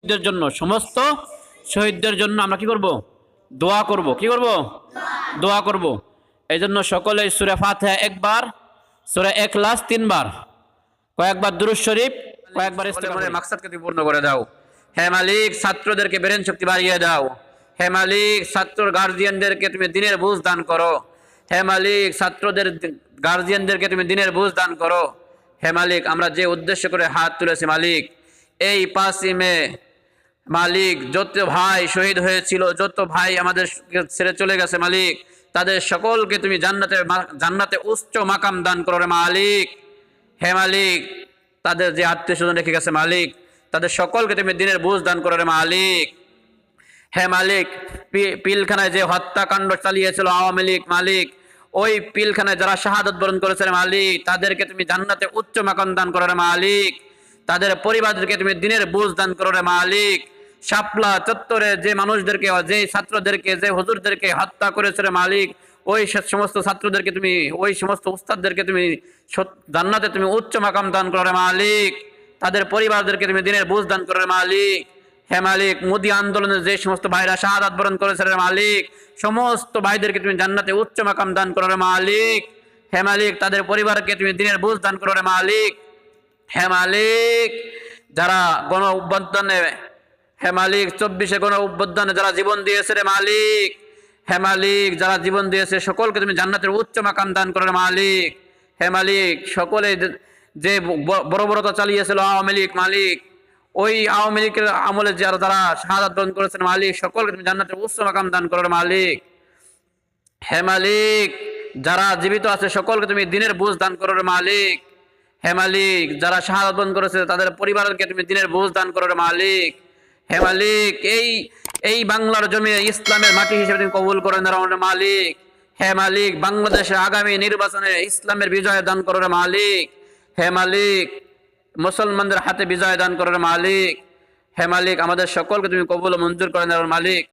শহীদদের জন্য, সমস্ত শহীদদের জন্য আমরা কি করব? দোয়া করব। কি করব? দোয়া করব। এই জন্য সকলে সূরা ফাতিহা একবার, সূরা ইখলাস তিনবার, কয়েকবার দুরূদ শরীফ, কয়েকবার ইস্তেগফার। মাকসাদকে তুমি পূর্ণ করে দাও। হে মালিক, ছাত্রদেরকে ব্রেন শক্তি বাড়িয়ে দাও। হে মালিক, ছাত্র গার্জিয়ানদেরকে তুমি দিনের বুঝ দান করো। হে মালিক, ছাত্রদের গার্জিয়ানদেরকে তুমি দিনের বুঝ দান করো। হে মালিক, আমরা যে উদ্দেশ্য করে হাত তুলেছি মালিক, এই 5ই মে মালিক যত ভাই শহীদ হয়েছিল, যত ভাই আমাদের ছেড়ে চলে গেছে মালিক, তাদের সকলকে তুমি জান্নাতে উচ্চ মাকাম দান করো রে মালিক। হে মালিক, তাদের যে আত্মীয় স্বজন রেখে গেছে মালিক, তাদের সকলকে তুমি দিনের বুঝ দান করো রে মালিক। হে মালিক, পিলখানায় যে হত্যাকাণ্ড চালিয়েছিল আওয়ামী লীগ মালিক, ওই পিলখানায় যারা শাহাদত বরণ করেছে মালিক, তাদেরকে তুমি জান্নাতে উচ্চ মাকাম দান করো রে মালিক। তাদের পরিবারদেরকে তুমি দিনের বুঝ দান করো রে মালিক। শাপলা চত্বরে যে মানুষদেরকে, যে ছাত্রদেরকে, যে হুজুরদেরকে হত্যা করেছে রে মালিক, ওই সমস্ত ছাত্রদেরকে তুমি, ওই সমস্ত উস্তাদদেরকে তুমি জান্নাতে তুমি উচ্চ মাকাম দান করো রে মালিক। তাদের পরিবারদেরকে তুমি দিনের বুঝ দান করো রে মালিক। হে মালিক, মোদি আন্দোলনে যে সমস্ত ভাইরা শাহাদাত বরণ করেছে রে মালিক, সমস্ত ভাইদেরকে তুমি জান্নাতে উচ্চ মাকাম দান করো রে মালিক। হে মালিক, তাদের পরিবারকে তুমি দিনের বুঝ দান করো রে মালিক। হে মালিক, যারা গণ অভ্যুত্থানে, হে মালিক 24-এ গণ অভ্যুত্থানে যারা জীবন দিয়েছে রে মালিক, হে মালিক, যারা জীবন দিয়েছে সকলকে তুমি জান্নাতের উচ্চ মাকাম দান করো রে মালিক। হে মালিক, সকলে যে বর্বরতা চালিয়েছিল আওয়ামী লীগ মালিক, ওই আওয়ামী লীগের আমলে যারা শাহাদাত বরণ করেছেন মালিক, সকলকে তুমি জান্নাতের উচ্চ মাকাম দান করো রে মালিক। হে মালিক, যারা জীবিত আছে সকলকে তুমি দিনের বুঝ দান করো রে মালিক। হে মালিক, যারা শাহাদাত বরণ করেছে তাদের পরিবারকে তুমি দিনের বুঝ দান করো রে মালিক। হে মালিক, এই বাংলার জমি ইসলামের মাটি হিসেবে তুমি কবুল করে নাও রে মালিক। হে মালিক, বাংলাদেশের আগামী নির্বাচনে ইসলামের বিজয় দান করো রে মালিক। হে মালিক, মুসলমানদের হাতে বিজয় দান করো রে মালিক। হে মালিক, আমাদের সকলকে তুমি কবুল ও মঞ্জুর করে নাও রে মালিক।